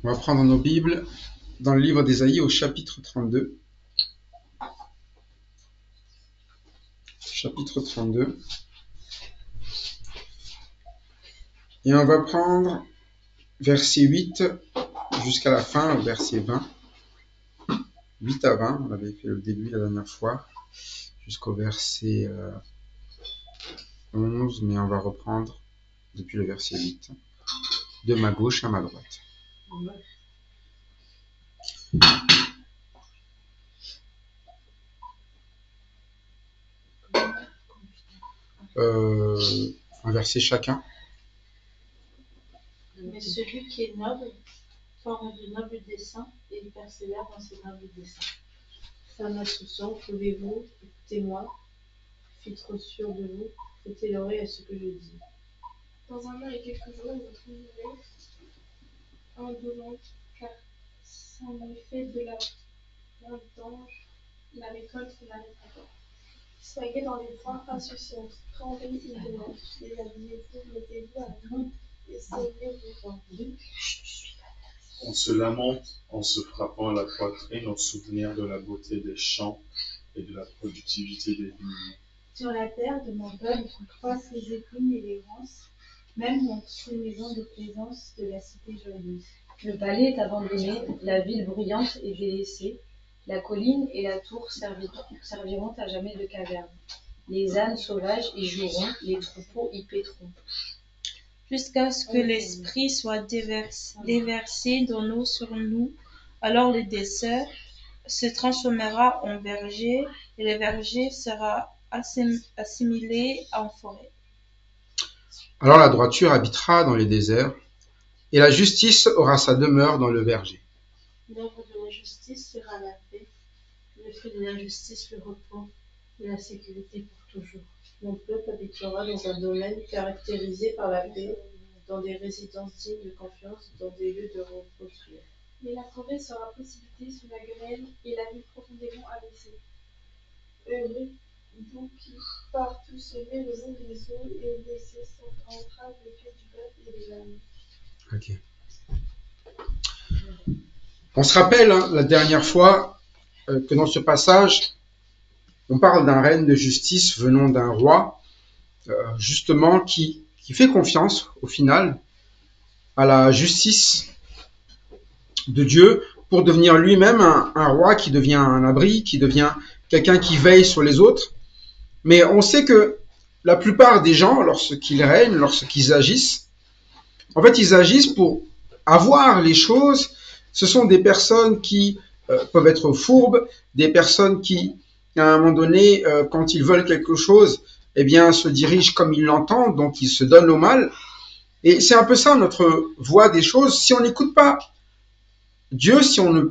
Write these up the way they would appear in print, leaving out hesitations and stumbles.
On va prendre nos Bibles dans le livre d'Ésaïe au chapitre 32. Chapitre 32. Et on va prendre verset 8 jusqu'à la fin, verset 20. 8 à 20, on avait fait le début la dernière fois, jusqu'au verset 11, mais on va reprendre depuis le verset 8, de ma gauche à ma droite. Un verset chacun. Mais celui qui est noble forme de nobles desseins et il persévère dans ses nobles desseins. Femme à sous sang, trouvez-vous, écoutez-moi, fille trop sûre de vous, prêtez l'oreille à ce que je dis. Dans un an et quelques jours, vous trouverez indolente, car sans l'effet de la vendange, la récolte n'arrêtera pas. Soyez dans les points insouciantes, prendrez une demeure, déshabillez-vous, mettez-vous à nu, et saignez vos dents. On se lamente en se frappant à la poitrine au souvenir de la beauté des champs et de la productivité des vignes. Sur la terre de mon peuple croissent les épines et les ronces, même dans toutes les maisons de plaisance de la cité joyeuse. Le palais est abandonné, la ville bruyante est délaissée, la colline et la tour serviront à jamais de caverne. Les ânes sauvages y joueront, les troupeaux y paîtront. Jusqu'à ce que l'Esprit soit déversé dans nous sur nous, alors le désert se transformera en verger et le verger sera assimilé en forêt. Alors la droiture habitera dans les déserts, et la justice aura sa demeure dans le verger. L'œuvre de la justice sera la paix, le fruit de la justice le repos, et la sécurité pour toujours. Mon peuple habitera dans un domaine caractérisé par la paix, dans des résidences dignes de confiance, dans des lieux de repos sûrs. Mais la forêt sera précipitée sous la grêle et la ville profondément abaissée. Heureux, vous qui partout semez le long des eaux et laissez sans entrave le cri du peuple et des âmes. Ok. On se rappelle la dernière fois que dans ce passage, on parle d'un règne de justice venant d'un roi, justement qui fait confiance au final à la justice de Dieu pour devenir lui-même un roi qui devient un abri, qui devient quelqu'un qui veille sur les autres. Mais on sait que la plupart des gens, lorsqu'ils règnent, lorsqu'ils agissent, en fait, ils agissent pour avoir les choses. Ce sont des personnes qui peuvent être fourbes, des personnes qui, à un moment donné, quand ils veulent quelque chose, eh bien, se dirigent comme ils l'entendent, donc ils se donnent au mal. Et c'est un peu ça notre voie des choses. Si on n'écoute pas Dieu, si on ne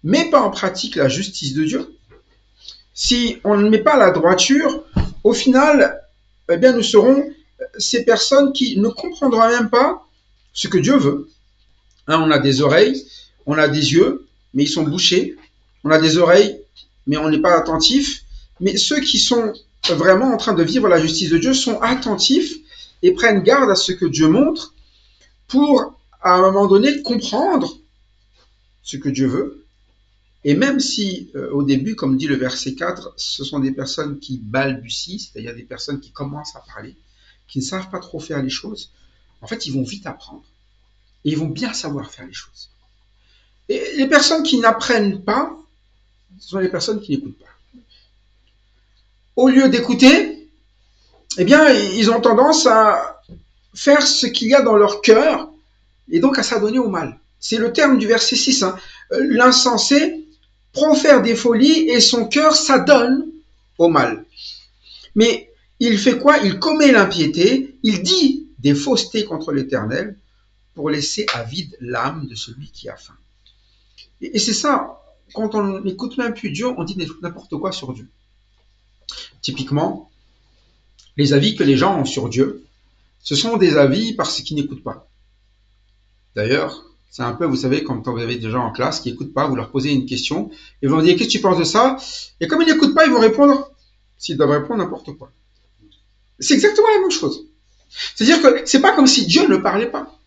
met pas en pratique la justice de Dieu, si on ne met pas la droiture, au final, eh bien, nous serons ces personnes qui ne comprendront même pas ce que Dieu veut. Hein, on a des oreilles, on a des yeux, mais ils sont bouchés. On a des oreilles, mais on n'est pas attentif. Mais ceux qui sont vraiment en train de vivre la justice de Dieu sont attentifs et prennent garde à ce que Dieu montre pour, à un moment donné, comprendre ce que Dieu veut. Et même si, au début, comme dit le verset 4, ce sont des personnes qui balbutient, c'est-à-dire des personnes qui commencent à parler, qui ne savent pas trop faire les choses, en fait, ils vont vite apprendre. Et ils vont bien savoir faire les choses. Et les personnes qui n'apprennent pas, ce sont les personnes qui n'écoutent pas. Au lieu d'écouter, eh bien, ils ont tendance à faire ce qu'il y a dans leur cœur et donc à s'adonner au mal. C'est le terme du verset 6. Hein. L'insensé profère des folies et son cœur s'adonne au mal. Mais il fait quoi? Il commet l'impiété, il dit des faussetés contre l'Éternel pour laisser à vide l'âme de celui qui a faim. Et c'est ça, quand on n'écoute même plus Dieu, on dit n'importe quoi sur Dieu. Typiquement, les avis que les gens ont sur Dieu, ce sont des avis parce qu'ils n'écoutent pas. D'ailleurs, c'est un peu, vous savez, quand vous avez des gens en classe qui n'écoutent pas, vous leur posez une question, ils vont dire, qu'est-ce que tu penses de ça? Et comme ils n'écoutent pas, ils vont répondre, s'ils doivent répondre n'importe quoi. C'est exactement la même chose. C'est-à-dire que c'est pas comme si Dieu ne parlait pas.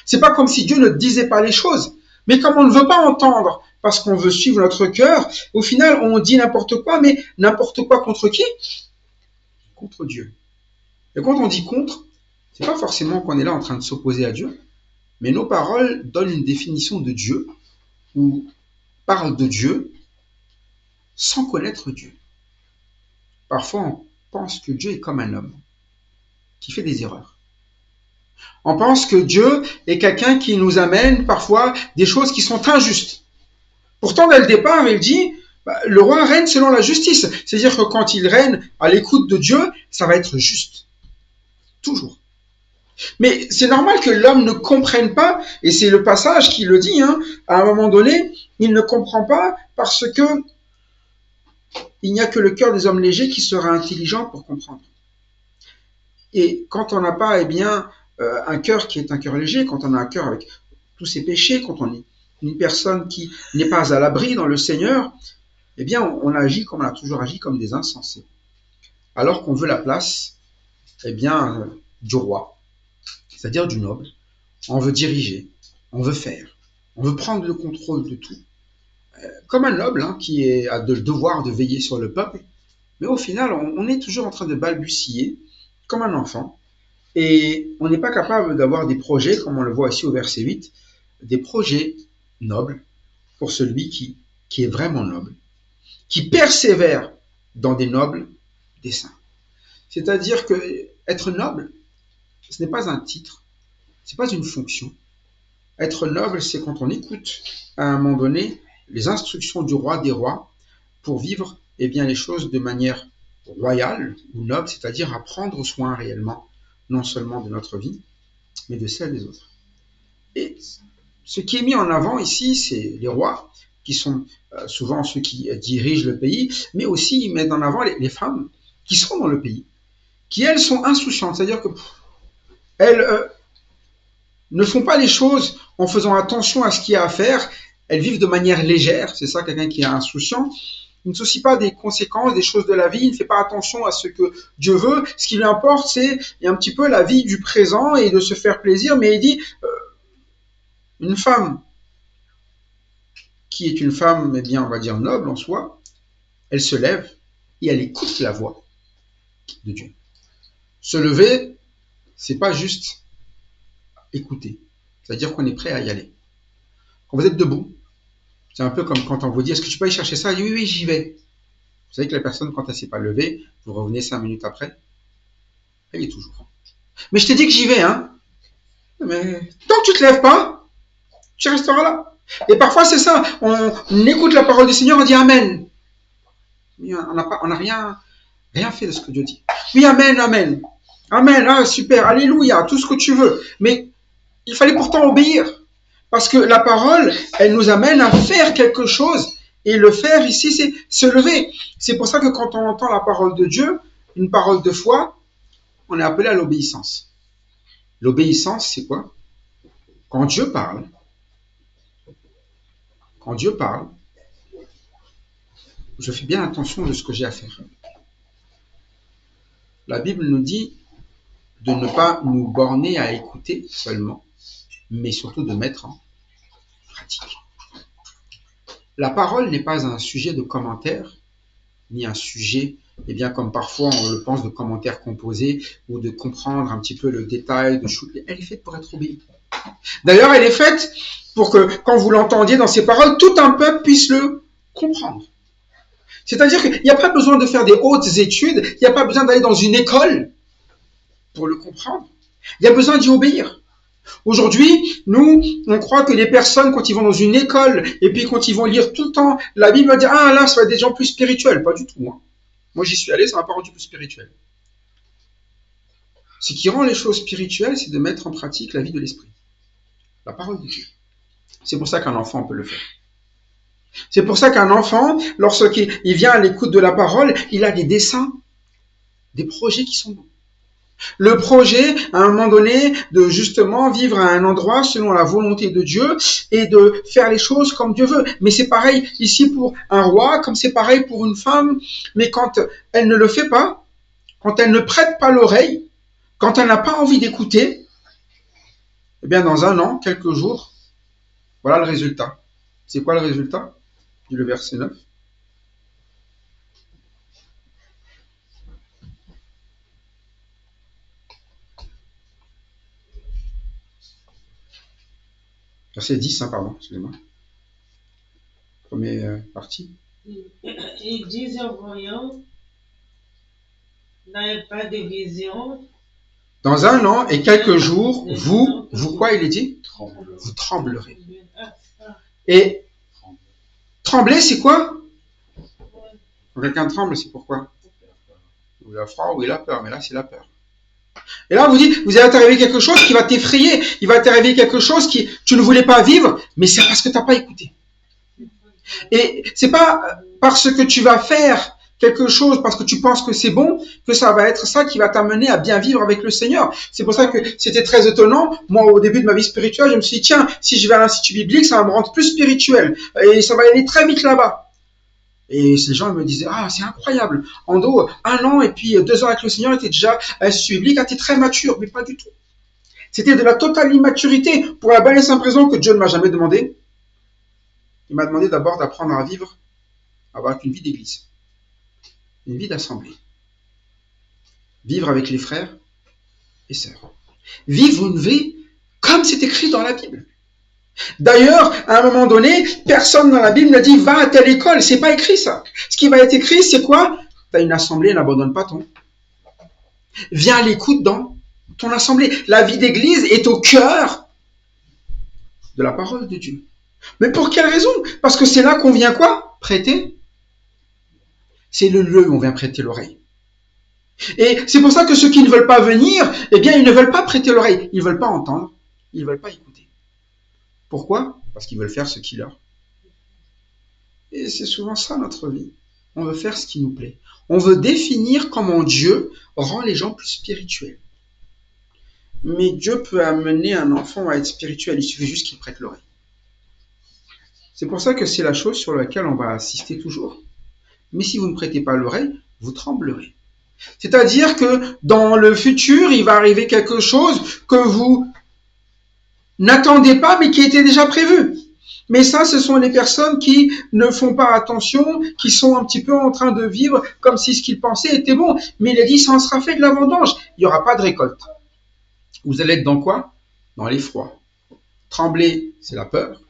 C'est pas comme si Dieu ne disait pas les choses. Mais comme on ne veut pas entendre, parce qu'on veut suivre notre cœur, au final, on dit n'importe quoi, mais n'importe quoi contre qui? Contre Dieu. Et quand on dit contre, c'est pas forcément qu'on est là en train de s'opposer à Dieu, mais nos paroles donnent une définition de Dieu, ou parlent de Dieu, sans connaître Dieu. Parfois, on pense que Dieu est comme un homme, qui fait des erreurs. On pense que Dieu est quelqu'un qui nous amène parfois des choses qui sont injustes. Pourtant, dès le départ, il dit, le roi règne selon la justice. C'est-à-dire que quand il règne à l'écoute de Dieu, ça va être juste. Toujours. Mais c'est normal que l'homme ne comprenne pas, et c'est le passage qui le dit, à un moment donné, il ne comprend pas parce que il n'y a que le cœur des hommes légers qui sera intelligent pour comprendre. Et quand on n'a pas, un cœur qui est un cœur léger, quand on a un cœur avec tous ses péchés, quand on est une personne qui n'est pas à l'abri dans le Seigneur, on agit comme on a toujours agi, comme des insensés. Alors qu'on veut la place, du roi, c'est-à-dire du noble. On veut diriger, on veut faire, on veut prendre le contrôle de tout. Comme un noble qui a le devoir de veiller sur le peuple, mais au final, on est toujours en train de balbutier, comme un enfant, et on n'est pas capable d'avoir des projets, comme on le voit ici au verset 8, des projets nobles pour celui qui est vraiment noble, qui persévère dans des nobles desseins. C'est-à-dire que être noble, ce n'est pas un titre, ce n'est pas une fonction. Être noble, c'est quand on écoute à un moment donné les instructions du roi des rois pour vivre les choses de manière royale ou noble, c'est-à-dire à prendre soin réellement, non seulement de notre vie, mais de celle des autres. Et ce qui est mis en avant ici, c'est les rois, qui sont souvent ceux qui dirigent le pays, mais aussi ils mettent en avant les femmes qui sont dans le pays, qui elles sont insouciantes, c'est-à-dire que elles ne font pas les choses en faisant attention à ce qu'il y a à faire, elles vivent de manière légère, c'est ça quelqu'un qui est insouciant, il ne se soucie pas des conséquences, des choses de la vie, il ne fait pas attention à ce que Dieu veut, ce qui lui importe c'est un petit peu la vie du présent et de se faire plaisir, mais il dit, une femme qui est une femme, on va dire noble en soi, elle se lève et elle écoute la voix de Dieu. Se lever, c'est pas juste écouter, c'est-à-dire qu'on est prêt à y aller. Quand vous êtes debout, c'est un peu comme quand on vous dit, est-ce que tu peux aller chercher ça? Elle dit, oui, j'y vais. Vous savez que la personne, quand elle ne s'est pas levée, vous revenez 5 minutes après, elle y est toujours. Mais je t'ai dit que j'y vais, Mais tant que tu ne te lèves pas, tu resteras là. Et parfois, c'est ça. On écoute la parole du Seigneur, on dit Amen. Mais on n'a rien fait de ce que Dieu dit. Oui, Amen, Amen. Amen, super, Alléluia, tout ce que tu veux. Mais il fallait pourtant obéir. Parce que la parole, elle nous amène à faire quelque chose. Et le faire ici, c'est se lever. C'est pour ça que quand on entend la parole de Dieu, une parole de foi, on est appelé à l'obéissance. L'obéissance, c'est quoi? Quand Dieu parle, je fais bien attention de ce que j'ai à faire. La Bible nous dit de ne pas nous borner à écouter seulement, mais surtout de mettre en pratique. La parole n'est pas un sujet de commentaire, ni un sujet, comme parfois on le pense, de commentaires composés ou de comprendre un petit peu le détail, elle est faite pour être obéie. D'ailleurs, elle est faite pour que, quand vous l'entendiez dans ces paroles, tout un peuple puisse le comprendre. C'est-à-dire qu'il n'y a pas besoin de faire des hautes études, il n'y a pas besoin d'aller dans une école pour le comprendre. Il y a besoin d'y obéir. Aujourd'hui, nous, on croit que les personnes, quand ils vont dans une école, et puis quand ils vont lire tout le temps la Bible, vont dire, là, ça va être des gens plus spirituels. Pas du tout. Moi, j'y suis allé, ça m'a pas rendu plus spirituel. Ce qui rend les choses spirituelles, c'est de mettre en pratique la vie de l'esprit. La parole de Dieu. C'est pour ça qu'un enfant peut le faire. C'est pour ça qu'un enfant, lorsqu'il vient à l'écoute de la parole, il a des desseins, des projets qui sont bons. Le projet, à un moment donné, de justement vivre à un endroit selon la volonté de Dieu et de faire les choses comme Dieu veut. Mais c'est pareil ici pour un roi, comme c'est pareil pour une femme. Mais quand elle ne le fait pas, quand elle ne prête pas l'oreille, quand elle n'a pas envie d'écouter, Eh bien, dans 1 an, quelques jours, voilà le résultat. C'est quoi le résultat? Dit le verset 9. Verset 10, pardon, excusez-moi. Première partie. Ils disent en voyant, n'avez pas de vision. Dans 1 an et quelques jours, vous quoi il est dit? Vous tremblerez. Et trembler, c'est quoi? Quand quelqu'un tremble, c'est pourquoi? Ou il a froid ou il a peur, mais là, c'est la peur. Et là, vous dites, vous allez t'arriver quelque chose qui va t'effrayer, il va t'arriver quelque chose qui tu ne voulais pas vivre, mais c'est parce que tu n'as pas écouté. Et c'est pas parce que tu vas faire quelque chose, parce que tu penses que c'est bon, que ça va être ça qui va t'amener à bien vivre avec le Seigneur. C'est pour ça que c'était très étonnant. Moi, au début de ma vie spirituelle, je me suis dit, tiens, si je vais à l'Institut biblique, ça va me rendre plus spirituel. Et ça va aller très vite là-bas. Et ces gens me disaient, c'est incroyable. Ando, 1 an et puis 2 ans avec le Seigneur, était déjà à l'Institut biblique, t'es très mature, mais pas du tout. C'était de la totale immaturité pour la bonne et simple raison que Dieu ne m'a jamais demandé. Il m'a demandé d'abord d'apprendre à vivre, à avoir une vie d'église, une vie d'assemblée. Vivre avec les frères et sœurs. Vivre une vie comme c'est écrit dans la Bible. D'ailleurs, à un moment donné, personne dans la Bible ne dit va à telle école, c'est pas écrit ça. Ce qui va être écrit, c'est quoi? Tu as une assemblée, n'abandonne pas ton. Viens à l'écoute dans ton assemblée. La vie d'église est au cœur de la parole de Dieu. Mais pour quelle raison? Parce que c'est là qu'on vient quoi? Prêter. C'est le lieu où on vient prêter l'oreille. Et c'est pour ça que ceux qui ne veulent pas venir, eh bien, ils ne veulent pas prêter l'oreille. Ils ne veulent pas entendre. Ils ne veulent pas écouter. Pourquoi? Parce qu'ils veulent faire ce qui leur. Et c'est souvent ça notre vie. On veut faire ce qui nous plaît. On veut définir comment Dieu rend les gens plus spirituels. Mais Dieu peut amener un enfant à être spirituel. Il suffit juste qu'il prête l'oreille. C'est pour ça que c'est la chose sur laquelle on va assister toujours. Mais si vous ne prêtez pas l'oreille, vous tremblerez. C'est-à-dire que dans le futur, il va arriver quelque chose que vous n'attendez pas, mais qui était déjà prévu. Mais ça, ce sont les personnes qui ne font pas attention, qui sont un petit peu en train de vivre comme si ce qu'ils pensaient était bon. Mais il a dit, ça en sera fait de la vendange. Il n'y aura pas de récolte. Vous allez être dans quoi? Dans l'effroi. Trembler, c'est la peur.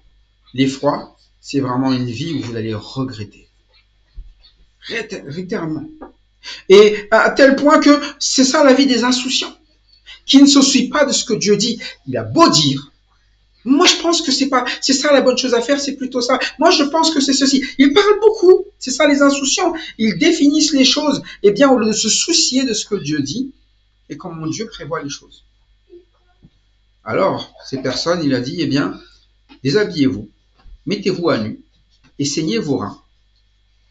L'effroi, c'est vraiment une vie où vous allez regretter. Littéralement. Et à tel point que c'est ça la vie des insouciants, qui ne se soucient pas de ce que Dieu dit. Il a beau dire, moi je pense que c'est ça la bonne chose à faire, c'est plutôt ça. Moi je pense que c'est ceci. Ils parlent beaucoup, c'est ça les insouciants. Ils définissent les choses, et bien au lieu de se soucier de ce que Dieu dit, et comment Dieu prévoit les choses. Alors, ces personnes, il a dit, eh bien, déshabillez-vous, mettez-vous à nu, et saignez vos reins.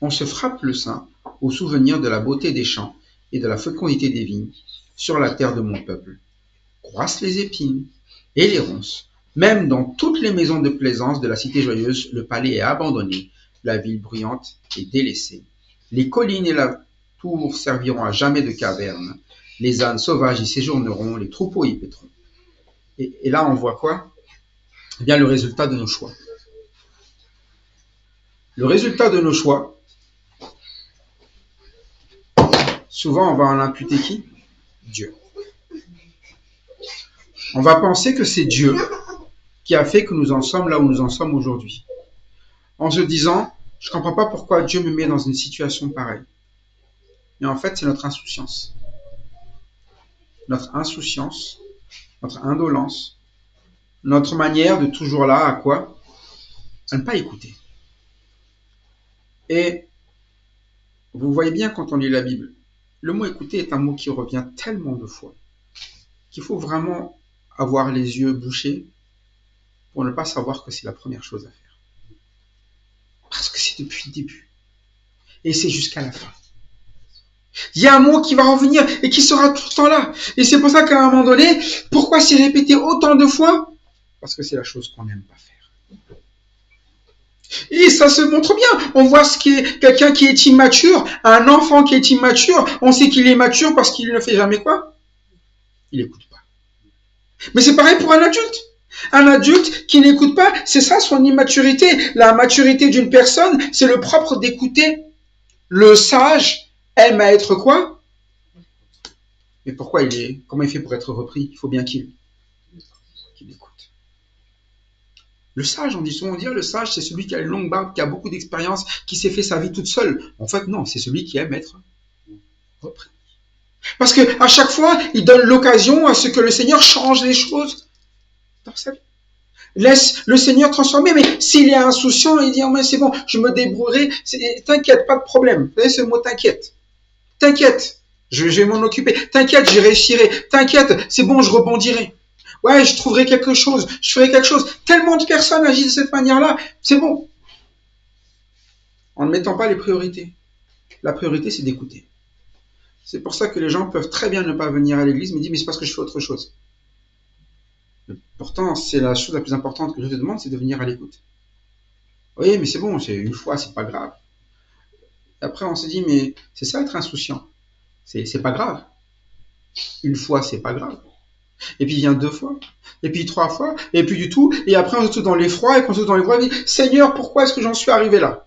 On se frappe le sein au souvenir de la beauté des champs et de la fécondité des vignes sur la terre de mon peuple. Croissent les épines et les ronces. Même dans toutes les maisons de plaisance de la cité joyeuse, le palais est abandonné, la ville bruyante est délaissée. Les collines et la tour serviront à jamais de caverne. Les ânes sauvages y séjourneront, les troupeaux y paîtront. Et là, on voit quoi? Eh bien, le résultat de nos choix. Le résultat de nos choix, souvent, on va en imputer qui? Dieu. On va penser que c'est Dieu qui a fait que nous en sommes là où nous en sommes aujourd'hui. En se disant, je ne comprends pas pourquoi Dieu me met dans une situation pareille. Mais en fait, c'est notre insouciance. Notre insouciance, notre indolence, notre manière de toujours là, à quoi? À ne pas écouter. Et vous voyez bien quand on lit la Bible, le mot écouter est un mot qui revient tellement de fois qu'il faut vraiment avoir les yeux bouchés pour ne pas savoir que c'est la première chose à faire. Parce que c'est depuis le début. Et c'est jusqu'à la fin. Il y a un mot qui va revenir et qui sera tout le temps là. Et c'est pour ça qu'à un moment donné, pourquoi s'y répéter autant de fois? Parce que c'est la chose qu'on n'aime pas faire. Et ça se montre bien. On voit ce qui est quelqu'un qui est immature, un enfant qui est immature. On sait qu'il est mature parce qu'il ne fait jamais quoi? Il n'écoute pas. Mais c'est pareil pour un adulte. Un adulte qui n'écoute pas, c'est ça son immaturité. La maturité d'une personne, c'est le propre d'écouter. Le sage aime à être quoi? Mais comment il fait pour être repris? Il faut bien qu'il écoute. Le sage, on dit souvent le sage, c'est celui qui a une longue barbe, qui a beaucoup d'expérience, qui s'est fait sa vie toute seule. En fait, non, c'est celui qui aime être repris. Parce que à chaque fois, il donne l'occasion à ce que le Seigneur change les choses dans sa vie. Laisse le Seigneur transformer, mais s'il est insouciant, il dit, oh, mais c'est bon, je me débrouillerai, t'inquiète, pas de problème. Vous savez ce mot, t'inquiète. T'inquiète, je vais m'en occuper. T'inquiète, j'y réussirai. T'inquiète, c'est bon, je rebondirai. Ouais, je trouverai quelque chose, je ferai quelque chose. Tellement de personnes agissent de cette manière-là, c'est bon. En ne mettant pas les priorités. La priorité, c'est d'écouter. C'est pour ça que les gens peuvent très bien ne pas venir à l'église, mais disent, mais c'est parce que je fais autre chose. Mais pourtant, c'est la chose la plus importante que je te demande, c'est de venir à l'écoute. Oui, mais c'est bon, c'est une fois, c'est pas grave. Après, on se dit, mais c'est ça être insouciant. C'est pas grave. Une fois, c'est pas grave. Et puis il vient 2 fois, et puis 3 fois, et puis du tout, et après on se trouve dans l'effroi, et quand on se trouve dans l'effroi, on dit, Seigneur, pourquoi est-ce que j'en suis arrivé là?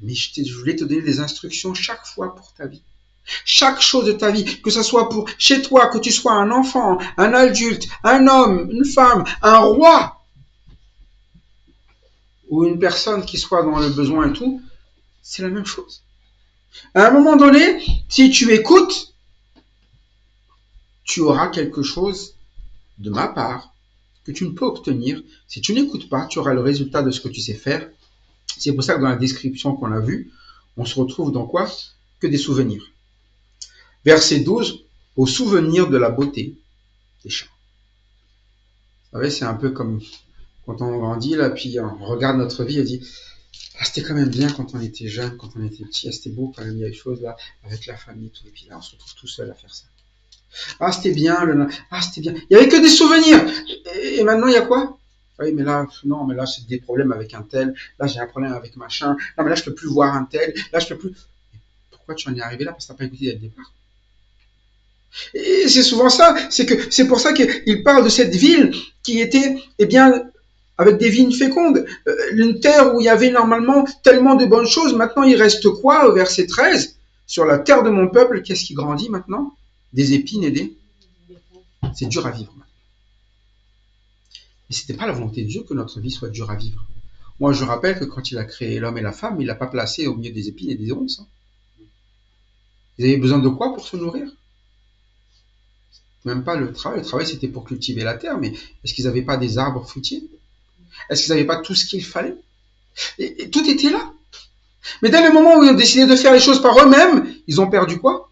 Mais je voulais te donner des instructions chaque fois pour ta vie. Chaque chose de ta vie, que ce soit pour chez toi, que tu sois un enfant, un adulte, un homme, une femme, un roi, ou une personne qui soit dans le besoin et tout, c'est la même chose. À un moment donné, si tu écoutes, tu auras quelque chose de ma part que tu ne peux obtenir. Si tu n'écoutes pas, tu auras le résultat de ce que tu sais faire. C'est pour ça que dans la description qu'on a vue, on se retrouve dans quoi? Que des souvenirs. Verset 12, au souvenir de la beauté des champs. Vous savez, c'est un peu comme quand on grandit, là, puis on regarde notre vie et dit, ah, c'était quand même bien quand on était jeune, quand on était petit, ah, c'était beau quand même, il y a des choses là, avec la famille, tout, et puis là, on se retrouve tout seul à faire ça. Ah, c'était bien, c'était bien. Il n'y avait que des souvenirs. Et maintenant, il y a quoi? Oui, mais là, non, mais là, c'est des problèmes avec un tel. Là, j'ai un problème avec machin. Non, mais là, je peux plus voir un tel. Là, je peux plus. Pourquoi tu en es arrivé là? Parce que tu n'as pas écouté dès le départ. Et c'est souvent ça. C'est pour ça qu'il parle de cette ville qui était, eh bien, avec des vignes fécondes. Une terre où il y avait normalement tellement de bonnes choses. Maintenant, il reste quoi au verset 13? Sur la terre de mon peuple, qu'est-ce qui grandit maintenant? Des épines et des... C'est dur à vivre. Et ce n'était pas la volonté de Dieu que notre vie soit dure à vivre. Moi, je rappelle que quand il a créé l'homme et la femme, il ne l'a pas placé au milieu des épines et des ronces. Ils avaient besoin de quoi pour se nourrir? Même pas le travail. Le travail, c'était pour cultiver la terre, mais est-ce qu'ils n'avaient pas des arbres fruitiers? Est-ce qu'ils n'avaient pas tout ce qu'il fallait? Et tout était là. Mais dès le moment où ils ont décidé de faire les choses par eux-mêmes, ils ont perdu quoi?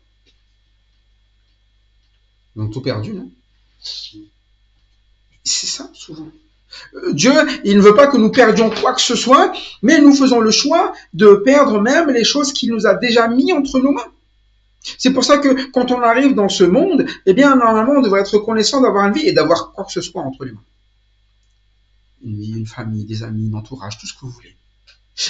Ils ont tout perdu, non? C'est ça, souvent. Dieu, il ne veut pas que nous perdions quoi que ce soit, mais nous faisons le choix de perdre même les choses qu'il nous a déjà mis entre nos mains. C'est pour ça que quand on arrive dans ce monde, eh bien, normalement, on devrait être reconnaissant d'avoir une vie et d'avoir quoi que ce soit entre les mains. Une vie, une famille, des amis, un entourage, tout ce que vous voulez.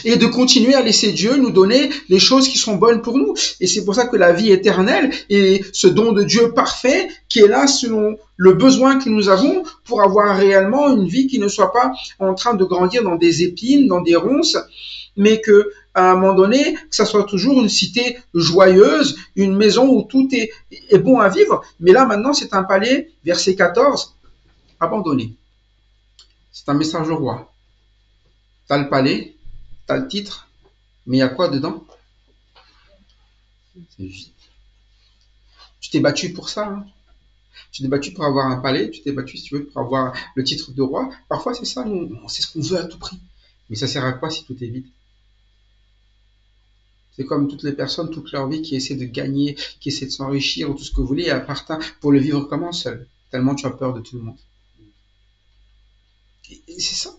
Et de continuer à laisser Dieu nous donner les choses qui sont bonnes pour nous. Et c'est pour ça que la vie éternelle est ce don de Dieu parfait qui est là selon le besoin que nous avons pour avoir réellement une vie qui ne soit pas en train de grandir dans des épines, dans des ronces, mais que à un moment donné, que ça soit toujours une cité joyeuse, une maison où tout est bon à vivre. Mais là maintenant, c'est un palais, verset 14, abandonné. C'est un message au roi. T'as le palais, t'as le titre, mais il y a quoi dedans? C'est vide. Tu t'es battu pour ça, hein? Tu t'es battu pour avoir un palais, tu t'es battu, si tu veux, pour avoir le titre de roi. Parfois, c'est ça, c'est ce qu'on veut à tout prix. Mais ça sert à quoi si tout est vide? C'est comme toutes les personnes, toute leur vie, qui essaient de gagner, qui essaient de s'enrichir, ou tout ce que vous voulez, et à part pour le vivre comme un seul. Tellement tu as peur de tout le monde. Et c'est ça.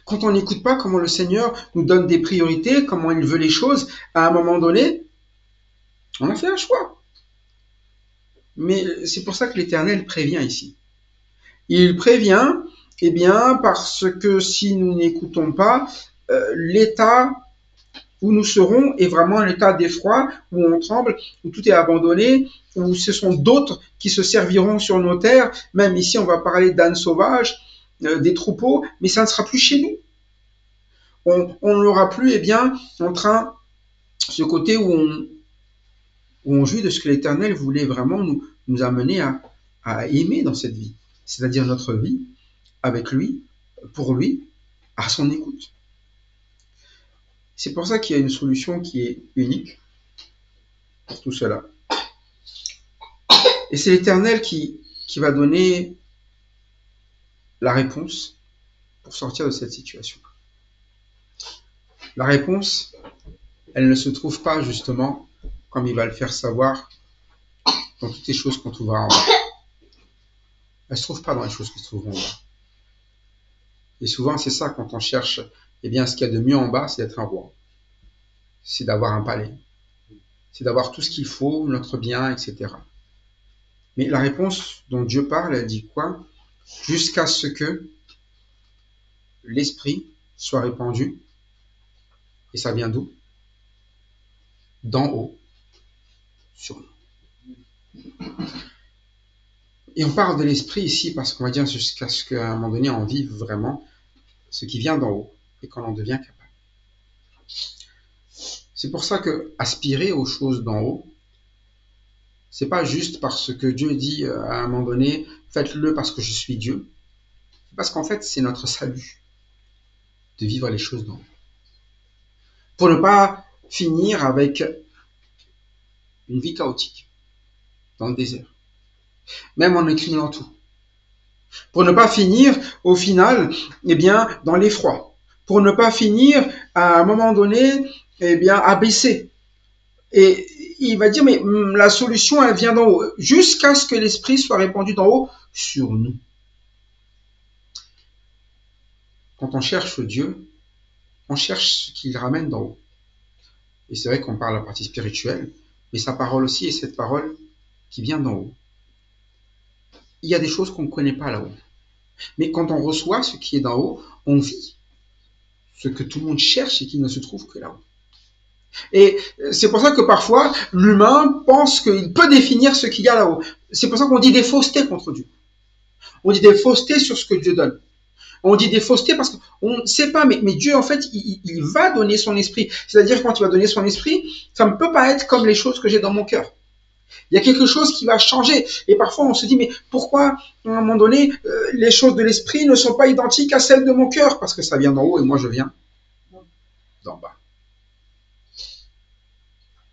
Quand on n'écoute pas comment le Seigneur nous donne des priorités, comment il veut les choses, à un moment donné, on a fait un choix. Mais c'est pour ça que l'Éternel prévient ici. Il prévient, eh bien, parce que si nous n'écoutons pas, l'état où nous serons est vraiment un état d'effroi, où on tremble, où tout est abandonné, où ce sont d'autres qui se serviront sur nos terres. Même ici, on va parler d'ânes sauvages, des troupeaux, mais ça ne sera plus chez nous. On n'aura plus, ce côté où on jouit de ce que l'Éternel voulait vraiment nous amener à aimer dans cette vie, c'est-à-dire notre vie avec lui, pour lui, à son écoute. C'est pour ça qu'il y a une solution qui est unique pour tout cela. Et c'est l'Éternel qui va donner la réponse pour sortir de cette situation. La réponse, elle ne se trouve pas justement, comme il va le faire savoir, dans toutes les choses qu'on trouvera en bas. Elle ne se trouve pas dans les choses qui se trouveront en bas. Et souvent, c'est ça, quand on cherche, ce qu'il y a de mieux en bas, c'est d'être un roi. C'est d'avoir un palais. C'est d'avoir tout ce qu'il faut, notre bien, etc. Mais la réponse dont Dieu parle, elle dit quoi? Jusqu'à ce que l'Esprit soit répandu. Et ça vient d'où? D'en haut, sur nous. Et on parle de l'Esprit ici parce qu'on va dire jusqu'à ce qu'à un moment donné, on vive vraiment ce qui vient d'en haut et quand on devient capable. C'est pour ça que aspirer aux choses d'en haut, c'est pas juste parce que Dieu dit à un moment donné, faites-le parce que je suis Dieu. C'est parce qu'en fait, c'est notre salut de vivre les choses d'en haut. Pour ne pas finir avec une vie chaotique dans le désert, même en accumulant tout. Pour ne pas finir, au final, dans l'effroi. Pour ne pas finir, à un moment donné, abaissé. Et il va dire, mais la solution, elle vient d'en haut, jusqu'à ce que l'Esprit soit répandu d'en haut sur nous. Quand on cherche Dieu, on cherche ce qu'il ramène d'en haut. Et c'est vrai qu'on parle de la partie spirituelle, mais sa parole aussi est cette parole qui vient d'en haut. Il y a des choses qu'on ne connaît pas là-haut. Mais quand on reçoit ce qui est d'en haut, on vit ce que tout le monde cherche et qui ne se trouve que là-haut. Et c'est pour ça que parfois, l'humain pense qu'il peut définir ce qu'il y a là-haut. C'est pour ça qu'on dit des faussetés contre Dieu. On dit des faussetés sur ce que Dieu donne. On dit des faussetés parce qu'on ne sait pas, mais Dieu, en fait, il va donner son esprit. C'est-à-dire, quand il va donner son esprit, ça ne peut pas être comme les choses que j'ai dans mon cœur. Il y a quelque chose qui va changer. Et parfois, on se dit, mais pourquoi, à un moment donné, les choses de l'esprit ne sont pas identiques à celles de mon cœur? Parce que ça vient d'en haut et moi, je viens d'en bas.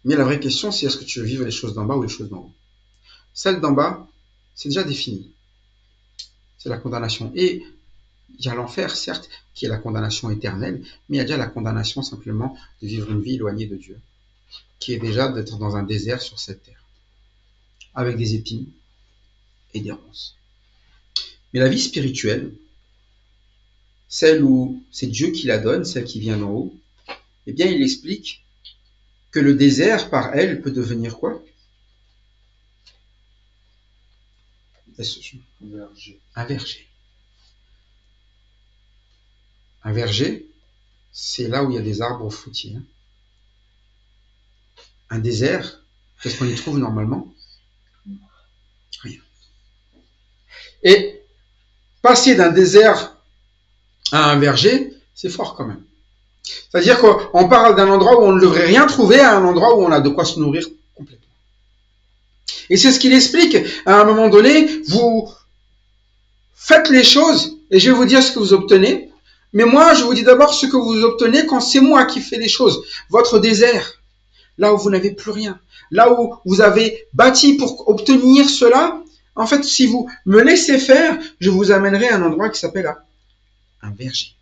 Mais la vraie question, c'est est-ce que tu veux vivre les choses d'en bas ou les choses d'en haut? Celle d'en bas, c'est déjà défini. C'est la condamnation. Et il y a l'enfer, certes, qui est la condamnation éternelle, mais il y a déjà la condamnation simplement de vivre une vie éloignée de Dieu, qui est déjà d'être dans un désert sur cette terre, avec des épines et des ronces. Mais la vie spirituelle, celle où c'est Dieu qui la donne, celle qui vient d'en haut, il explique que le désert, par elle, peut devenir quoi? Un verger. Un verger, c'est là où il y a des arbres fruitiers. Un désert, qu'est-ce qu'on y trouve normalement? Rien. Et passer d'un désert à un verger, c'est fort quand même. C'est-à-dire qu'on parle d'un endroit où on ne devrait rien trouver à un endroit où on a de quoi se nourrir complètement. Et c'est ce qu'il explique. À un moment donné, vous faites les choses et je vais vous dire ce que vous obtenez. Mais moi, je vous dis d'abord ce que vous obtenez quand c'est moi qui fais les choses. Votre désert, là où vous n'avez plus rien, là où vous avez bâti pour obtenir cela, en fait, si vous me laissez faire, je vous amènerai à un endroit qui s'appelle un verger.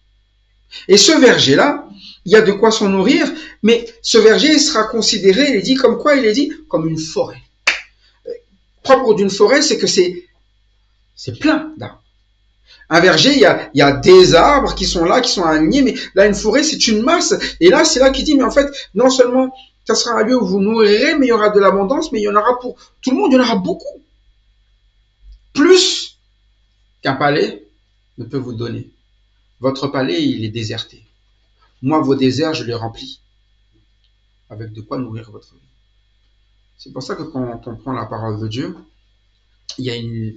Et ce verger-là, il y a de quoi s'en nourrir, mais ce verger sera considéré, il est dit comme quoi? Il est dit comme une forêt. Propre d'une forêt, c'est que c'est plein d'arbres. Un verger, il y a des arbres qui sont là, qui sont alignés, mais là, une forêt, c'est une masse. Et là, c'est là qu'il dit, mais en fait, non seulement ça sera un lieu où vous nourrirez, mais il y aura de l'abondance, mais il y en aura pour tout le monde, il y en aura beaucoup. Plus qu'un palais ne peut vous donner. Votre palais, il est déserté. Moi, vos déserts, je les remplis. avec de quoi nourrir votre vie. C'est pour ça que quand on prend la parole de Dieu, il y a une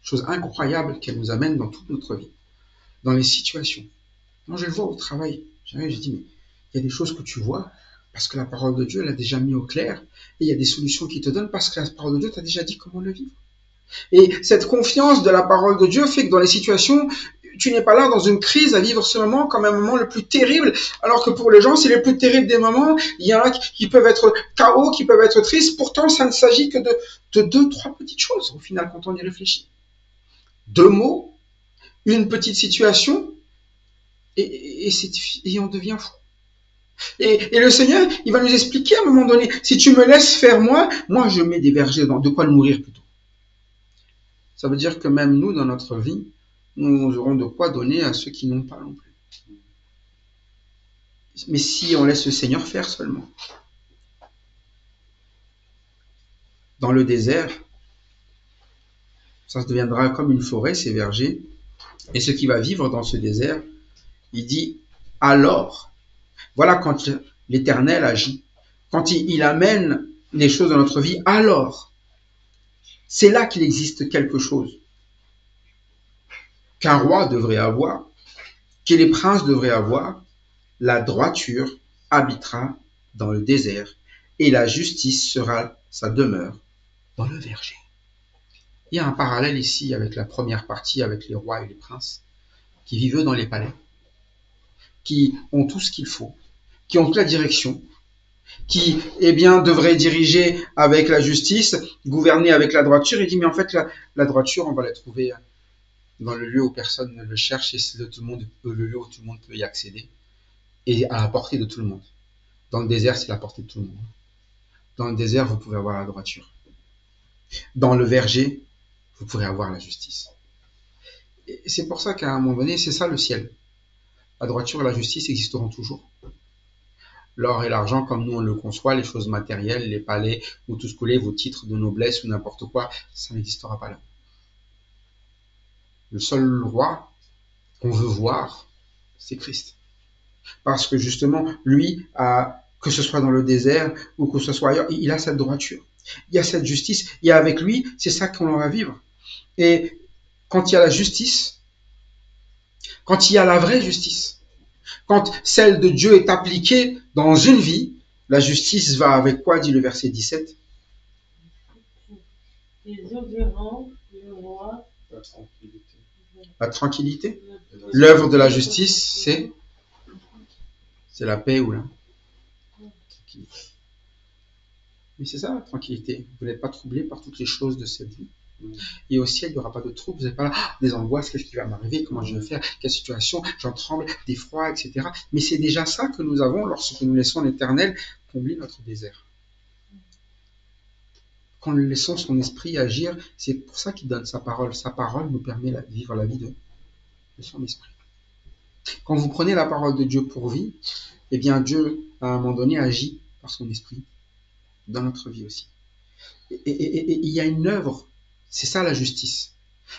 chose incroyable qu'elle nous amène dans toute notre vie, dans les situations. Moi, je le vois au travail. J'arrive, je dis, mais il y a des choses que tu vois parce que la parole de Dieu l'a déjà mis au clair, et il y a des solutions qu'il te donne parce que la parole de Dieu t'a déjà dit comment le vivre. Et cette confiance de la parole de Dieu fait que dans les situations, tu n'es pas là dans une crise à vivre ce moment comme un moment le plus terrible, alors que pour les gens, c'est le plus terrible des moments. Il y en a qui peuvent être chaos, qui peuvent être tristes. Pourtant, ça ne s'agit que de 2-3 petites choses, au final, quand on y réfléchit. 2 mots, une petite situation, et on devient fou. Et le Seigneur, il va nous expliquer à un moment donné, si tu me laisses faire moi je mets des vergers dedans, de quoi le nourrir plutôt. Ça veut dire que même nous, dans notre vie, nous aurons de quoi donner à ceux qui n'ont pas non plus. Mais si on laisse le Seigneur faire seulement. Dans le désert, ça deviendra comme une forêt, ces vergers. Et ce qui va vivre dans ce désert, il dit alors. Voilà quand l'Éternel agit. Quand il amène les choses dans notre vie, alors. C'est là qu'il existe quelque chose qu'un roi devrait avoir, que les princes devraient avoir. La droiture habitera dans le désert et la justice sera sa demeure dans le verger. Il y a un parallèle ici avec la première partie, avec les rois et les princes qui vivent dans les palais, qui ont tout ce qu'il faut, qui ont toute la direction, qui devraient diriger avec la justice, gouverner avec la droiture. Il dit mais en fait la droiture, on va la trouver dans le lieu où personne ne le cherche, et c'est le lieu où tout le monde peut y accéder, et à la portée de tout le monde. Dans le désert, c'est la portée de tout le monde. Dans le désert, vous pouvez avoir la droiture. Dans le verger, vous pourrez avoir la justice. Et c'est pour ça qu'à un moment donné, c'est ça le ciel. La droiture et la justice existeront toujours. L'or et l'argent, comme nous on le conçoit, les choses matérielles, les palais, ou tout ce que vos titres de noblesse ou n'importe quoi, ça n'existera pas là. Le seul roi qu'on veut voir, c'est Christ. Parce que justement, lui, que ce soit dans le désert ou que ce soit ailleurs, il a cette droiture. Il y a cette justice. Et avec lui, c'est ça qu'on va vivre. Et quand il y a la justice, quand il y a la vraie justice, quand celle de Dieu est appliquée dans une vie, la justice va avec quoi, dit le verset 17? Les obéirants, le roi, La tranquillité. La tranquillité. L'œuvre de la justice, c'est la paix ou la tranquillité. Mais c'est ça la tranquillité. Vous n'êtes pas troublé par toutes les choses de cette vie. Et au ciel, il n'y aura pas de troubles. Vous n'êtes pas là, des angoisses, qu'est-ce qui va m'arriver, comment je vais faire, quelle situation, j'en tremble, des froids, etc. Mais c'est déjà ça que nous avons lorsque nous laissons l'Éternel combler notre désert. Quand nous laissons son esprit agir, c'est pour ça qu'il donne sa parole. Sa parole nous permet de vivre la vie de son esprit. Quand vous prenez la parole de Dieu pour vie, eh bien Dieu, à un moment donné, agit par son esprit dans notre vie aussi. Et il y a une œuvre, c'est ça la justice.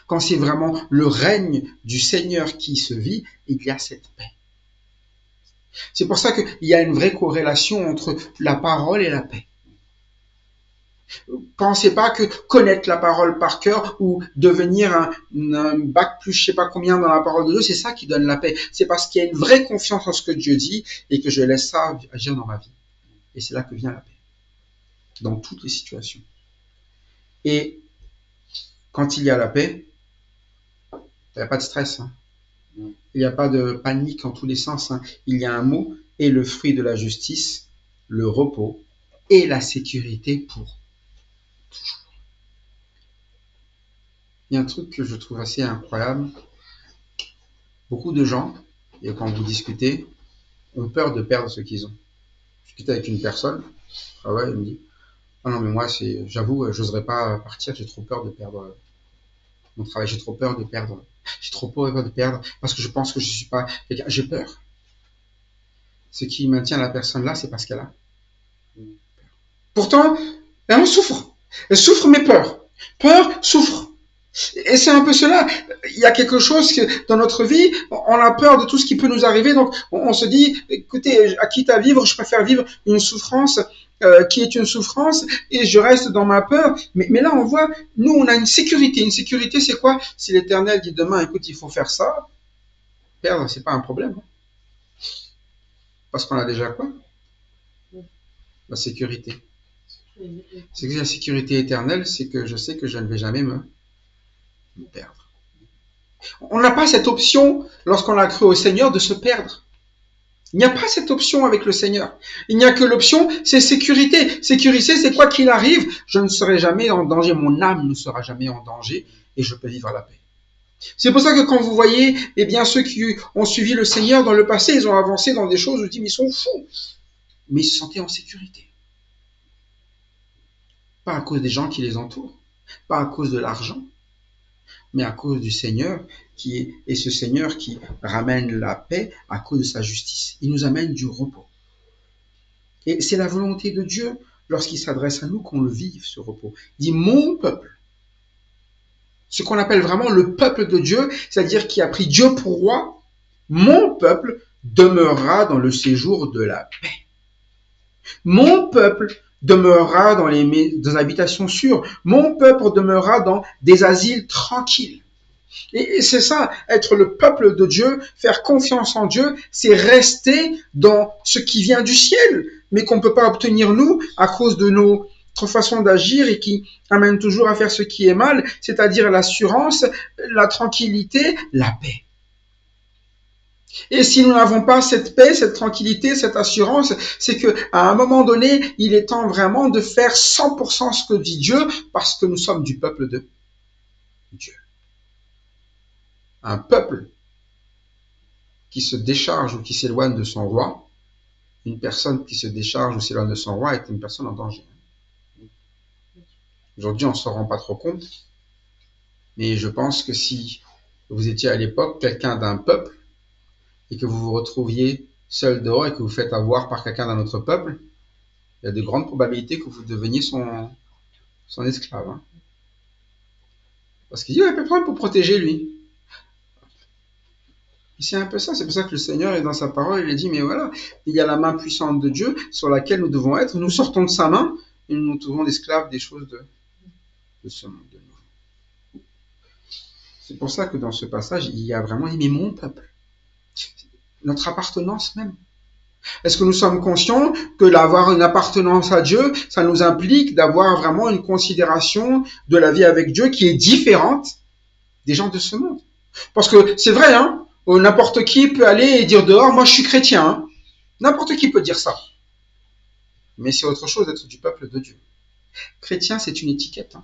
Quand c'est vraiment le règne du Seigneur qui se vit, il y a cette paix. C'est pour ça qu'il y a une vraie corrélation entre la parole et la paix. Pensez pas que connaître la parole par cœur ou devenir un bac plus je sais pas combien dans la parole de Dieu, c'est ça qui donne la paix. C'est parce qu'il y a une vraie confiance en ce que Dieu dit et que je laisse ça agir dans ma vie. Et c'est là que vient la paix. Dans toutes les situations. Et quand il y a la paix, il n'y a pas de stress. Il n'y a pas de panique en tous les sens. Il y a un mot, et le fruit de la justice, le repos et la sécurité pour toujours. Il y a un truc que je trouve assez incroyable. Beaucoup de gens, et quand vous discutez, ont peur de perdre ce qu'ils ont. Je discute avec une personne, elle me dit, ah non mais moi j'avoue, j'oserais pas partir, j'ai trop peur de perdre mon travail, j'ai trop peur de perdre, parce que je pense que je suis pas quelqu'un, j'ai peur. Ce qui maintient la personne là, c'est parce qu'elle a peur. Pourtant, elle en souffre. Elle souffre mes peurs. Peur, souffre. Et c'est un peu cela. Il y a quelque chose que dans notre vie, on a peur de tout ce qui peut nous arriver, donc on se dit, écoutez, à quitte à vivre, je préfère vivre une souffrance qui est une souffrance et je reste dans ma peur. Mais là, on voit, nous, on a une sécurité. Une sécurité, c'est quoi? Si l'Éternel dit demain, écoute, il faut faire ça, perdre, c'est pas un problème. Parce qu'on a déjà quoi? La sécurité. C'est que la sécurité éternelle, c'est que je sais que je ne vais jamais me perdre. On n'a pas cette option, lorsqu'on a cru au Seigneur, de se perdre. Il n'y a pas cette option avec le Seigneur. Il n'y a que l'option, c'est sécurité. Sécurité, c'est quoi qu'il arrive, je ne serai jamais en danger, mon âme ne sera jamais en danger et je peux vivre à la paix. C'est pour ça que quand vous voyez, eh bien, ceux qui ont suivi le Seigneur dans le passé, ils ont avancé dans des choses où je dis, mais ils sont fous. Mais ils se sentaient en sécurité. Pas à cause des gens qui les entourent, pas à cause de l'argent, mais à cause du Seigneur et ce Seigneur qui ramène la paix à cause de sa justice. Il nous amène du repos. Et c'est la volonté de Dieu, lorsqu'il s'adresse à nous, qu'on le vive, ce repos. Il dit, mon peuple, ce qu'on appelle vraiment le peuple de Dieu, c'est-à-dire qui a pris Dieu pour roi, mon peuple demeurera dans le séjour de la paix. Mon peuple demeurera dans les habitations sûres. Mon peuple demeurera dans des asiles tranquilles. Et c'est ça, être le peuple de Dieu, faire confiance en Dieu, c'est rester dans ce qui vient du ciel, mais qu'on ne peut pas obtenir nous à cause de notre façon d'agir et qui amène toujours à faire ce qui est mal, c'est-à-dire l'assurance, la tranquillité, la paix. Et si nous n'avons pas cette paix, cette tranquillité, cette assurance, c'est que à un moment donné, il est temps vraiment de faire 100% ce que dit Dieu, parce que nous sommes du peuple de Dieu. Un peuple qui se décharge ou qui s'éloigne de son roi, une personne qui se décharge ou s'éloigne de son roi est une personne en danger. Aujourd'hui, on ne s'en rend pas trop compte, mais je pense que si vous étiez à l'époque quelqu'un d'un peuple, et que vous vous retrouviez seul dehors et que vous faites avoir par quelqu'un d'un autre peuple, il y a de grandes probabilités que vous deveniez son esclave. Hein. Parce qu'il dit, ouais, pas de problème pour protéger lui. Et c'est un peu ça, c'est pour ça que le Seigneur est dans sa parole, il dit, mais voilà, il y a la main puissante de Dieu sur laquelle nous devons être, nous sortons de sa main et nous nous trouvons esclaves des choses de ce monde de nous. C'est pour ça que dans ce passage, il y a vraiment, mais mon peuple. Notre appartenance même. Est-ce que nous sommes conscients que d'avoir une appartenance à Dieu, ça nous implique d'avoir vraiment une considération de la vie avec Dieu qui est différente des gens de ce monde? Parce que c'est vrai, hein, n'importe qui peut aller et dire dehors, moi je suis chrétien. Hein. N'importe qui peut dire ça. Mais c'est autre chose d'être du peuple de Dieu. Chrétien, c'est une étiquette. Hein.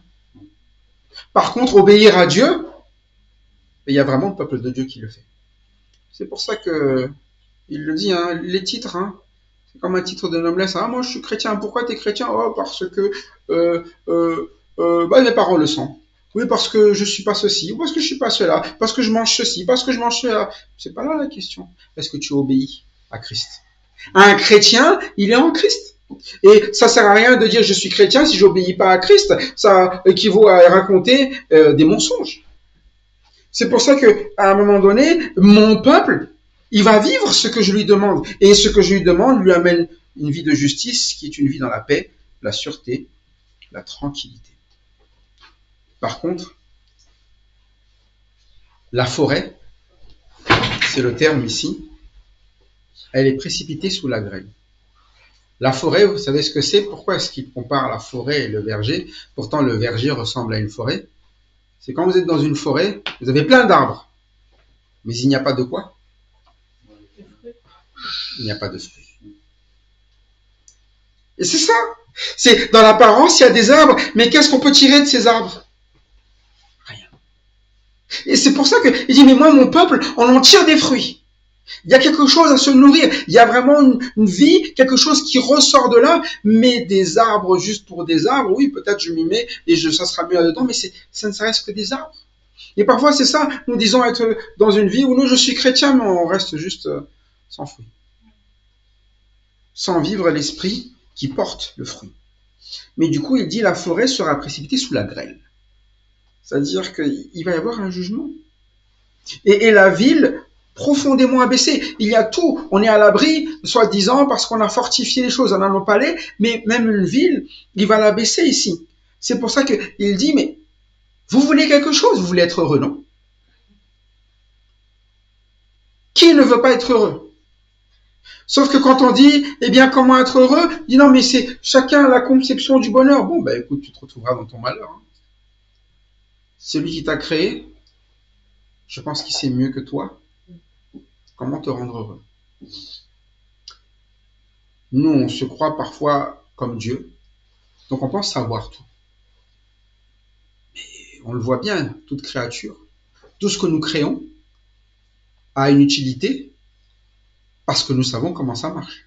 Par contre, obéir à Dieu, il y a vraiment le peuple de Dieu qui le fait. C'est pour ça que il le dit, hein, les titres, hein, c'est comme un titre de noblesse. Ah, moi je suis chrétien. Pourquoi tu es chrétien? Oh, parce que mes parents le sont. Oui, parce que je suis pas ceci, ou parce que je suis pas cela, parce que je mange ceci, parce que je mange cela. C'est pas là la question. Est-ce que tu obéis à Christ? Un chrétien, il est en Christ. Et ça sert à rien de dire je suis chrétien si j'obéis pas à Christ. Ça équivaut à raconter des mensonges. C'est pour ça que à un moment donné, mon peuple, il va vivre ce que je lui demande. Et ce que je lui demande lui amène une vie de justice qui est une vie dans la paix, la sûreté, la tranquillité. Par contre, la forêt, c'est le terme ici, elle est précipitée sous la grêle. La forêt, vous savez ce que c'est? Pourquoi est-ce qu'il compare la forêt et le verger? Pourtant, le verger ressemble à une forêt. C'est quand vous êtes dans une forêt, vous avez plein d'arbres. Mais il n'y a pas de quoi? Il n'y a pas de fruits. Et c'est ça. C'est dans l'apparence, il y a des arbres, mais qu'est-ce qu'on peut tirer de ces arbres? Rien. Et c'est pour ça qu'il dit, mais moi, mon peuple, on en tire des fruits. Il y a quelque chose à se nourrir. Il y a vraiment une vie, quelque chose qui ressort de là, mais des arbres juste pour des arbres, oui, peut-être je m'y mets et ça sera mieux là-dedans, mais ça ne reste que des arbres. Et parfois, c'est ça, nous disons être dans une vie où nous, je suis chrétien, mais on reste juste sans fruit. Sans vivre l'esprit qui porte le fruit. Mais du coup, il dit, la forêt sera précipitée sous la grêle. C'est-à-dire qu'il va y avoir un jugement. Et la ville, profondément abaissée. Il y a tout. On est à l'abri, soi-disant, parce qu'on a fortifié les choses en allant palais, mais même une ville, il va l'abaisser ici. C'est pour ça qu'il dit, mais vous voulez quelque chose, vous voulez être heureux, non? Qui ne veut pas être heureux? Sauf que quand on dit, eh bien, comment être heureux? Il dit, non, mais c'est chacun la conception du bonheur. Bon, ben, écoute, tu te retrouveras dans ton malheur. Hein. Celui qui t'a créé, je pense qu'il sait mieux que toi comment te rendre heureux. Nous, on se croit parfois comme Dieu, donc on pense savoir tout. Et on le voit bien, toute créature, tout ce que nous créons a une utilité parce que nous savons comment ça marche.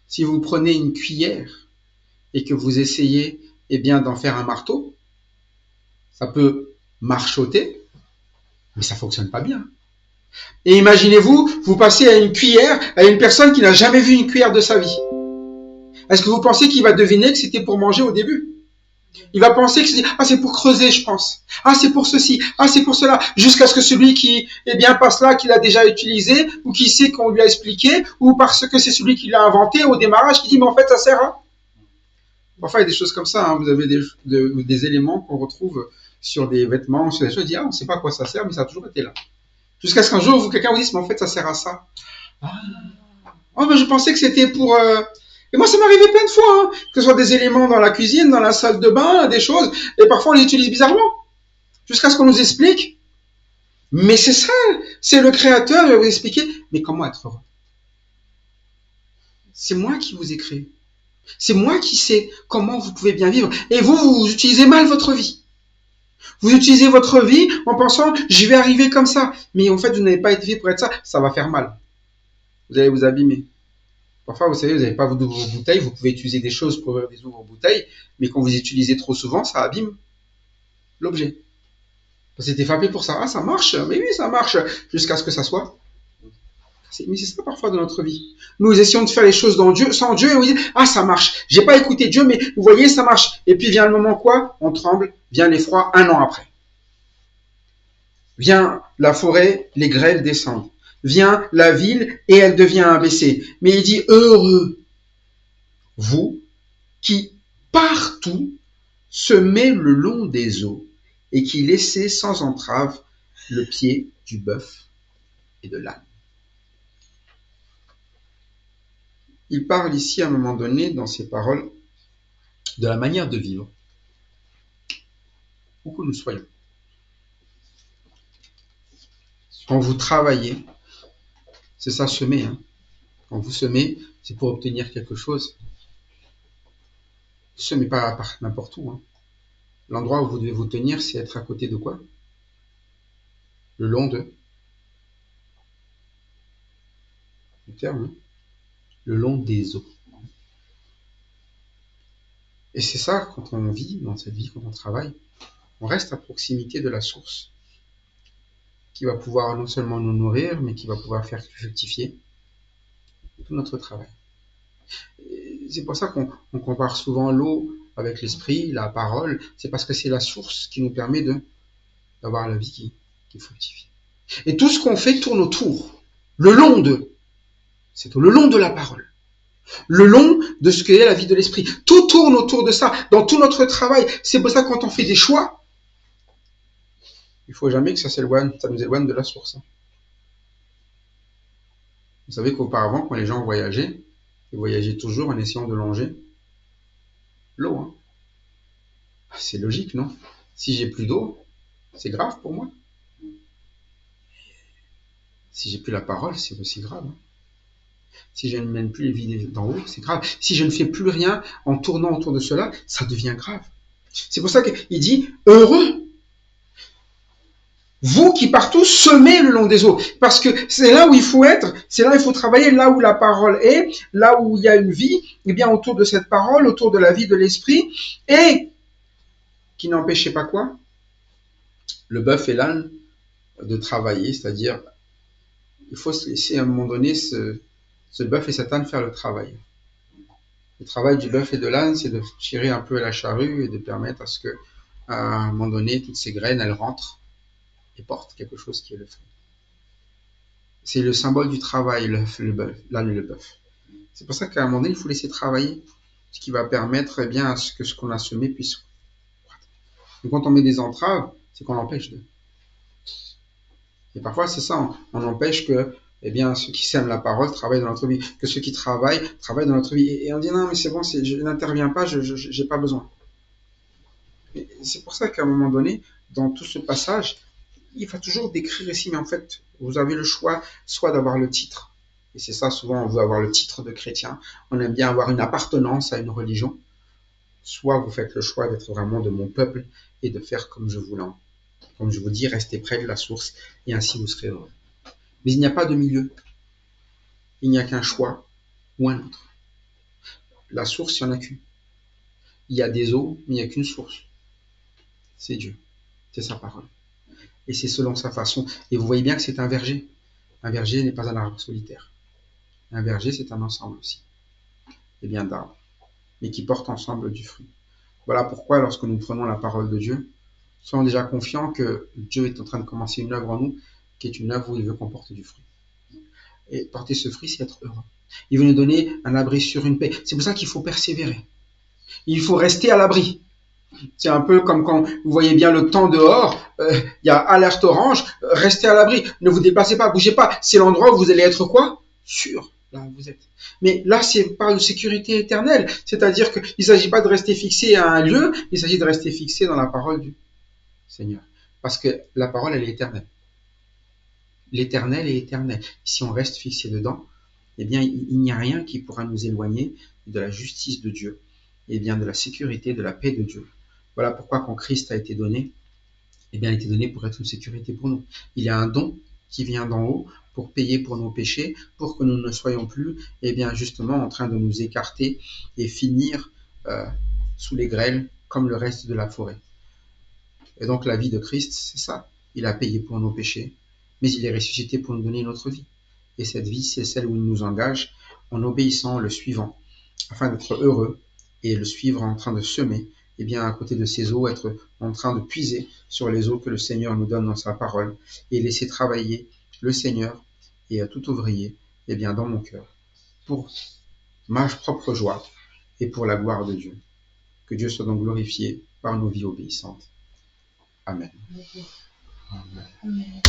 Si vous prenez une cuillère et que vous essayez eh bien, d'en faire un marteau, ça peut marchoter, mais ça ne fonctionne pas bien. Et imaginez-vous, vous passez à une cuillère à une personne qui n'a jamais vu une cuillère de sa vie. Est-ce que vous pensez qu'il va deviner que c'était pour manger au début? Il va penser que c'est pour creuser, je pense. Ah, c'est pour ceci. Ah, c'est pour cela. Jusqu'à ce que celui qui passe là, qu'il a déjà utilisé, ou qui sait qu'on lui a expliqué, ou parce que c'est celui qui l'a inventé au démarrage, qui dit, mais en fait, ça sert à... Parfois, il y a des choses comme ça. Hein. Vous avez des éléments qu'on retrouve sur des vêtements, sur des choses. On dit, on ne sait pas à quoi ça sert, mais ça a toujours été là. Jusqu'à ce qu'un jour, quelqu'un vous dise, mais en fait, ça sert à ça. Ah, oh, ben, je pensais que c'était pour... Et moi, ça m'est arrivé plein de fois, hein, que ce soit des éléments dans la cuisine, dans la salle de bain, des choses, et parfois on les utilise bizarrement, jusqu'à ce qu'on nous explique. Mais c'est ça, c'est le Créateur, il va vous expliquer, mais comment être heureux? C'est moi qui vous ai créé. C'est moi qui sais comment vous pouvez bien vivre. Et vous utilisez mal votre vie. Vous utilisez votre vie en pensant, je vais arriver comme ça. Mais en fait, vous n'avez pas été fait pour être ça, ça va faire mal. Vous allez vous abîmer. Parfois, vous savez, vous n'avez pas d'ouvre-bouteille, vous pouvez utiliser des choses pour ouvrir des ouvre-bouteilles, mais quand vous utilisez trop souvent, ça abîme l'objet. C'était fait pour ça. Ah, ça marche, mais oui, ça marche, jusqu'à ce que ça soit. Mais c'est ça parfois dans notre vie. Nous essayons de faire les choses sans Dieu, et on dit, ah, ça marche. J'ai pas écouté Dieu, mais vous voyez, ça marche. Et puis vient le moment quoi? On tremble, vient l'effroi 1 an après. Vient la forêt, les grêles descendent. Vient la ville et elle devient abaissée. Mais il dit, heureux, vous qui partout semez le long des eaux et qui laissez sans entrave le pied du bœuf et de l'âne. Il parle ici à un moment donné dans ses paroles de la manière de vivre. Où que nous soyons. Quand vous travaillez, c'est ça semer. Hein. Quand vous semez, c'est pour obtenir quelque chose. Ne semez pas n'importe où. Hein. L'endroit où vous devez vous tenir, c'est être à côté de quoi? Le long de... Le terme, hein. Le long des eaux. Et c'est ça, quand on vit dans cette vie, quand on travaille, on reste à proximité de la source qui va pouvoir non seulement nous nourrir, mais qui va pouvoir faire fructifier tout notre travail. Et c'est pour ça qu'on compare souvent l'eau avec l'esprit, la parole, c'est parce que c'est la source qui nous permet d'avoir la vie qui fructifie. Et tout ce qu'on fait tourne autour, le long de la parole, le long de ce qu'est la vie de l'esprit. Tout tourne autour de ça, dans tout notre travail. C'est pour ça que quand on fait des choix, il ne faut jamais que ça nous éloigne de la source. Vous savez qu'auparavant, quand les gens voyageaient, ils voyageaient toujours en essayant de longer l'eau. Hein. C'est logique, non? Si j'ai plus d'eau, c'est grave pour moi. Si j'ai plus la parole, c'est aussi grave. Hein. Si je ne mène plus les vies d'en haut, c'est grave. Si je ne fais plus rien en tournant autour de cela, ça devient grave. C'est pour ça qu'il dit « Heureux ». Vous qui partout semez le long des eaux. Parce que c'est là où il faut être, c'est là où il faut travailler, là où la parole est, là où il y a une vie, et bien autour de cette parole, autour de la vie de l'esprit, et qui n'empêchait pas quoi? Le bœuf et l'âne de travailler, c'est-à-dire, il faut se laisser à un moment donné ce bœuf et cet âne faire le travail. Le travail du bœuf et de l'âne, c'est de tirer un peu la charrue et de permettre à ce que à un moment donné, toutes ces graines, elles rentrent et portent quelque chose qui est le fruit. C'est le symbole du travail, l'œuf, l'âne et le bœuf. C'est pour ça qu'à un moment donné, il faut laisser travailler, ce qui va permettre bien à ce que ce qu'on a semé puisse croître. Et quand on met des entraves, c'est qu'on empêche de. Et parfois, c'est ça, on empêche que ceux qui sèment la parole travaillent dans notre vie, que ceux qui travaillent dans notre vie. Et on dit non, mais c'est bon, je n'interviens pas, je n'ai pas besoin. Et c'est pour ça qu'à un moment donné, dans tout ce passage, il va toujours décrire ici, mais en fait, vous avez le choix, soit d'avoir le titre, et c'est ça, souvent on veut avoir le titre de chrétien, on aime bien avoir une appartenance à une religion, soit vous faites le choix d'être vraiment de mon peuple et de faire comme je vous dis, restez près de la source, et ainsi vous serez heureux. Mais il n'y a pas de milieu, il n'y a qu'un choix ou un autre. La source, il n'y en a qu'une. Il y a des eaux, mais il n'y a qu'une source. C'est Dieu, c'est sa parole. Et c'est selon sa façon. Et vous voyez bien que c'est un verger. Un verger n'est pas un arbre solitaire. Un verger, c'est un ensemble aussi. Et bien d'arbres, mais qui portent ensemble du fruit. Voilà pourquoi, lorsque nous prenons la parole de Dieu, soyons déjà confiants que Dieu est en train de commencer une œuvre en nous, qui est une œuvre où il veut qu'on porte du fruit. Et porter ce fruit, c'est être heureux. Il veut nous donner un abri sur une paix. C'est pour ça qu'il faut persévérer. Il faut rester à l'abri. C'est un peu comme quand vous voyez bien le temps dehors, il y a alerte orange, restez à l'abri, ne vous déplacez pas, bougez pas. C'est l'endroit où vous allez être quoi? Sûr, là où vous êtes. Mais là, c'est par de sécurité éternelle. C'est-à-dire qu'il ne s'agit pas de rester fixé à un lieu, il s'agit de rester fixé dans la parole du Seigneur. Parce que la parole, elle est éternelle. L'éternel est éternel. Si on reste fixé dedans, eh bien, il n'y a rien qui pourra nous éloigner de la justice de Dieu, et bien de la sécurité, de la paix de Dieu. Voilà pourquoi quand Christ a été donné, eh bien, il a été donné pour être une sécurité pour nous. Il y a un don qui vient d'en haut pour payer pour nos péchés, pour que nous ne soyons plus, eh bien, justement, en train de nous écarter et finir sous les grêles comme le reste de la forêt. Et donc, la vie de Christ, c'est ça. Il a payé pour nos péchés, mais il est ressuscité pour nous donner une autre vie. Et cette vie, c'est celle où il nous engage en obéissant, en le suivant, afin d'être heureux et le suivre en train de semer, et bien à côté de ces eaux, être en train de puiser sur les eaux que le Seigneur nous donne dans sa parole et laisser travailler le Seigneur et à tout ouvrier, et bien dans mon cœur, pour ma propre joie et pour la gloire de Dieu. Que Dieu soit donc glorifié par nos vies obéissantes. Amen. Amen.